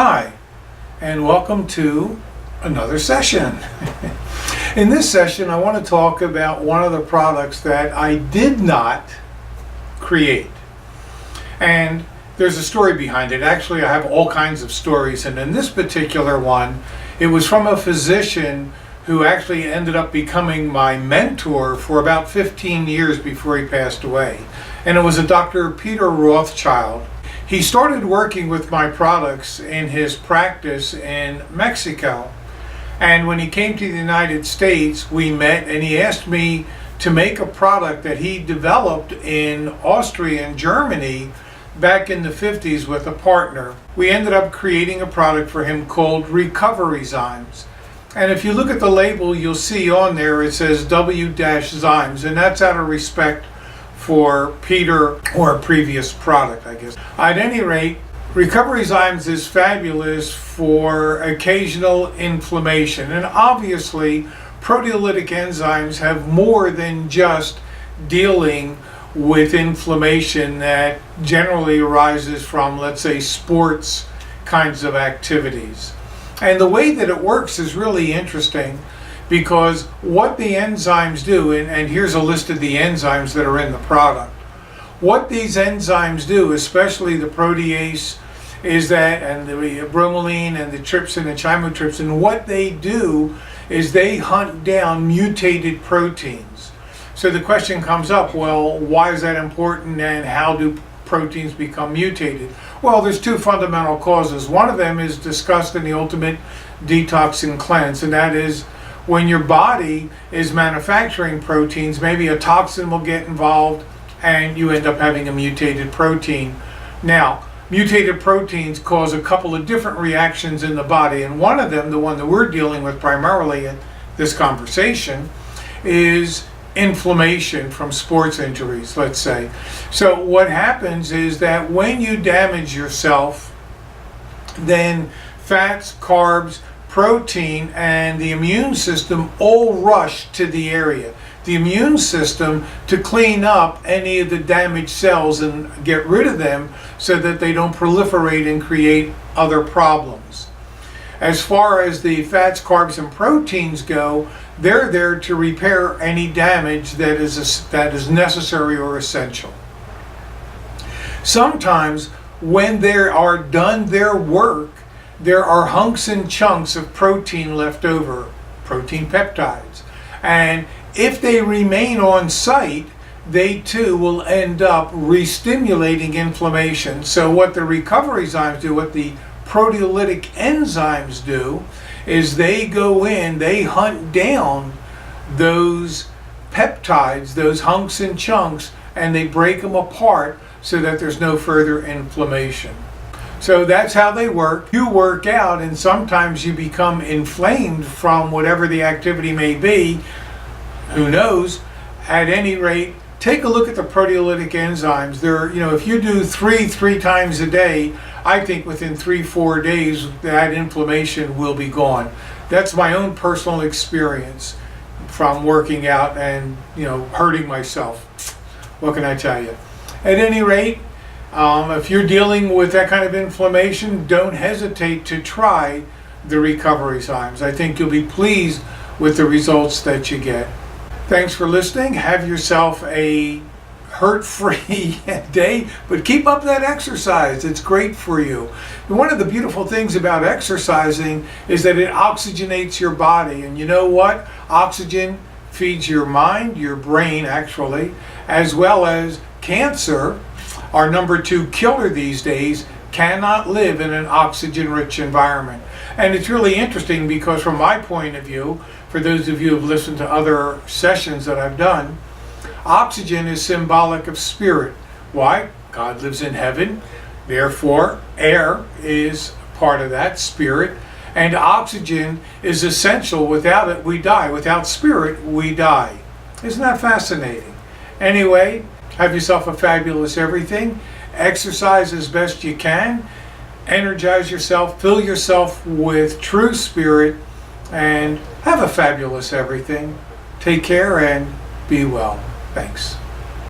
Hi, and welcome to another session. In this session, I want to talk about one of the products that I did not create. And there's a story behind it. Actually, I have all kinds of stories, and in this particular one, it was from a physician who actually ended up becoming my mentor for about 15 years before he passed away. And it was a Dr. Peter Rothschild. He started working with my products in his practice in Mexico. And when he came to the United States, we met and he asked me to make a product that he developed in Austria and Germany back in the 50s with a partner. We ended up creating a product for him called Recovery Zymes. And if you look at the label, you'll see on there it says W-Zymes, and that's out of respect for Peter or a previous product, I guess. At any rate, Recovery Zymes is fabulous for occasional inflammation. And obviously, proteolytic enzymes have more than just dealing with inflammation that generally arises from, let's say, sports kinds of activities. And the way that it works is really interesting, because what the enzymes do, and here's a list of the enzymes that are in the product. What these enzymes do, especially the protease, is that, and the bromelain and the trypsin and chymotrypsin, what they do is they hunt down mutated proteins. So the question comes up, well, why is that important and how do proteins become mutated? Well, there's two fundamental causes. One of them is discussed in the Ultimate Detox and Cleanse, and that is when your body is manufacturing proteins, maybe a toxin will get involved and you end up having a mutated protein. Now, mutated proteins cause a couple of different reactions in the body, and one of them, the one that we're dealing with primarily in this conversation, is inflammation from sports injuries, let's say. So what happens is that when you damage yourself, then fats, carbs, protein, and the immune system all rush to the area. The immune system to clean up any of the damaged cells and get rid of them so that they don't proliferate and create other problems. As far as the fats, carbs, and proteins go, they're there to repair any damage that is necessary or essential. Sometimes when they are done their work, there are hunks and chunks of protein left over, protein peptides. And if they remain on site, they too will end up re-stimulating inflammation. So what the recovery enzymes do, what the proteolytic enzymes do, is they go in, they hunt down those peptides, those hunks and chunks, and they break them apart so that there's no further inflammation. So that's how they work. You work out and sometimes you become inflamed from whatever the activity may be. Who knows? At any rate, take a look at the proteolytic enzymes. They're, if you do three times a day, I think within 3-4 days that inflammation will be gone. That's my own personal experience from working out and hurting myself. What can I tell you? At any rate, if you're dealing with that kind of inflammation, don't hesitate to try the recovery enzymes. I think you'll be pleased with the results that you get. Thanks for listening. Have yourself a hurt-free day, but keep up that exercise. It's great for you. And one of the beautiful things about exercising is that it oxygenates your body. And you know what? Oxygen feeds your mind, your brain actually, as well as cancer. Our number 2 killer these days cannot live in an oxygen-rich environment. And it's really interesting because from my point of view, for those of you who have listened to other sessions that I've done, oxygen is symbolic of spirit. Why? God lives in heaven. Therefore, air is part of that, spirit. And oxygen is essential. Without it, we die. Without spirit, we die. Isn't that fascinating? Anyway, have yourself a fabulous everything. Exercise as best you can. Energize yourself. Fill yourself with true spirit. And have a fabulous everything. Take care and be well. Thanks.